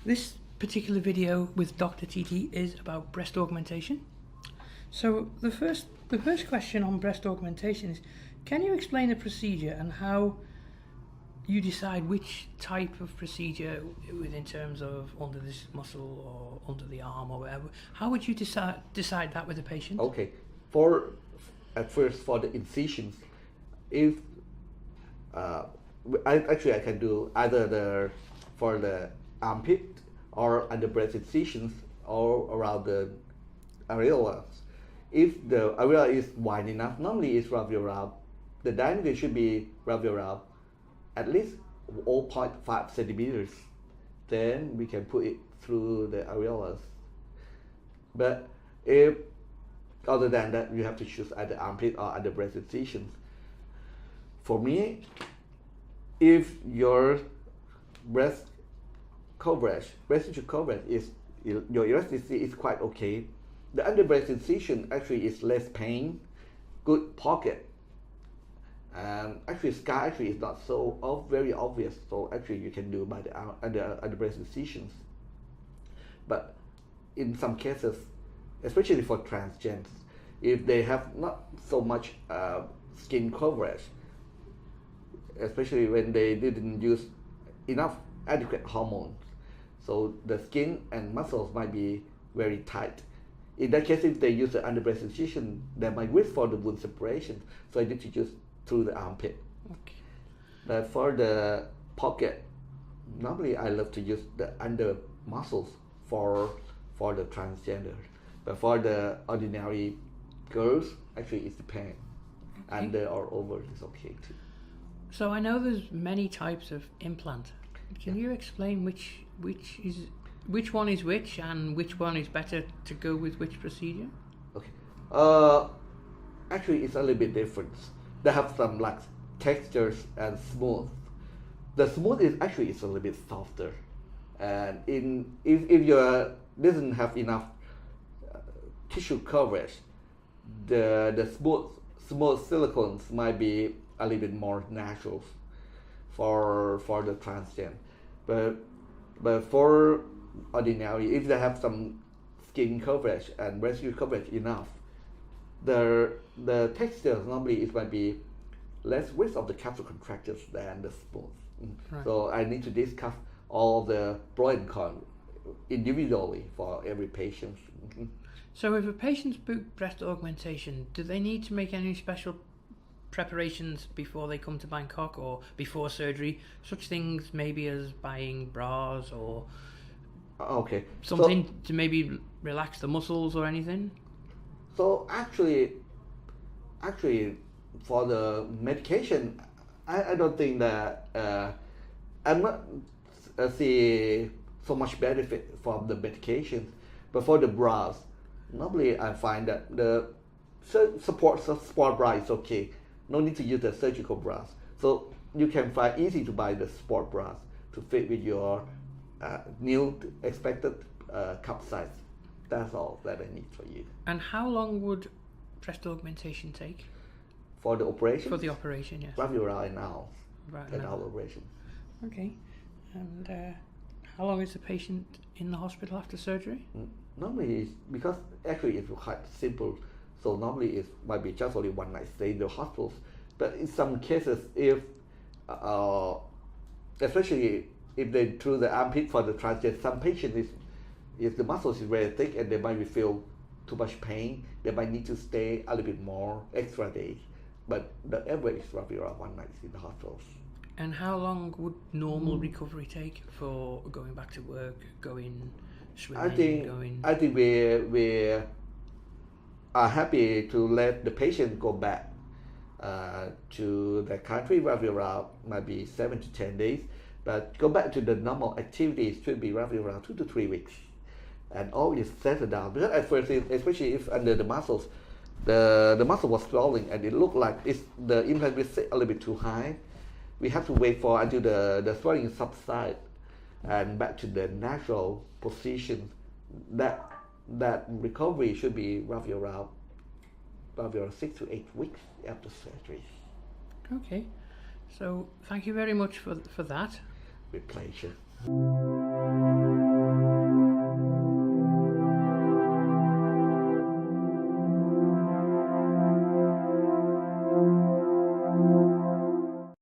This particular video with Dr. Thiti is about breast augmentation. So the first question on breast augmentation is, can you explain the procedure and how you decide which type of procedure within terms of under this muscle or under the arm or whatever? How would you decide that with a patient? Okay, at first for the incisions, if I can do either for the armpit or under breast incisions or around the areola. If the areola is wide enough, normally it's roughly around, the diameter should be roughly around at least 0.5 centimeters. Then we can put it through the areolas. But if other than that, you have to choose either armpit or under breast incisions. For me, if your breast tissue coverage is, your elasticity is quite okay, the under breast incision actually is less pain, good pocket, and actually scar actually is not so very obvious. So actually you can do by the under breast incisions. But in some cases, especially for transgens, if they have not so much skin coverage, especially when they didn't use enough adequate hormones, so the skin and muscles might be very tight. In that case, if they use the under breast incision, there might risk for the wound separation. So I need to use through the armpit. Okay. But for the pocket, normally I love to use the under muscles for the transgender. But for the ordinary girls, actually it depends. Okay. Under or over is okay too. So I know there's many types of implant. Can you explain which one is which and which one is better to go with which procedure? Okay. Actually, it's a little bit different. They have some like textures and smooth. The smooth is actually a little bit softer, and if you doesn't have enough tissue coverage, the smooth silicones might be a little bit more natural for the transgen, but for ordinary, if they have some skin coverage and breast tissue coverage enough, the texture normally it might be less risk of the capsule contractures than the smooth. Right. So I need to discuss all the pros and cons individually for every patient. So if a patient's booked breast augmentation, do they need to make any special preparations before they come to Bangkok or before surgery? Such things maybe as buying bras or something to maybe relax the muscles or anything? So actually for the medication, I don't think that I'm not see so much benefit from the medication. But for the bras, normally I find that the sport bra is okay. No need to use the surgical bras. So you can find easy to buy the sport bras to fit with your new expected cup size. That's all that I need for you. And how long would breast augmentation take? For the operation? For the operation, yes. Roughly around an hour. Right, an hour operation. Okay. And how long is the patient in the hospital after surgery? Normally, because actually it's quite simple. So normally it might be just only one night stay in the hospitals. But in some cases, if especially if they through the armpit for the transgender, some patients if the muscles is very thick and they might feel too much pain, they might need to stay a little bit more extra days. But the average is roughly around one night in the hospitals. And how long would normal recovery take for going back to work, going swimming? I think we are happy to let the patient go back to the country roughly around maybe 7 to 10 days, but go back to the normal activities should be roughly around 2 to 3 weeks, and all is settled down. Because at first, especially if under the muscles, the muscle was swelling and it looked like the implant was set a little bit too high. We have to wait for until the swelling subside and back to the natural position. That recovery should be roughly around 6 to 8 weeks after surgery. Okay, so thank you very much for that. With pleasure.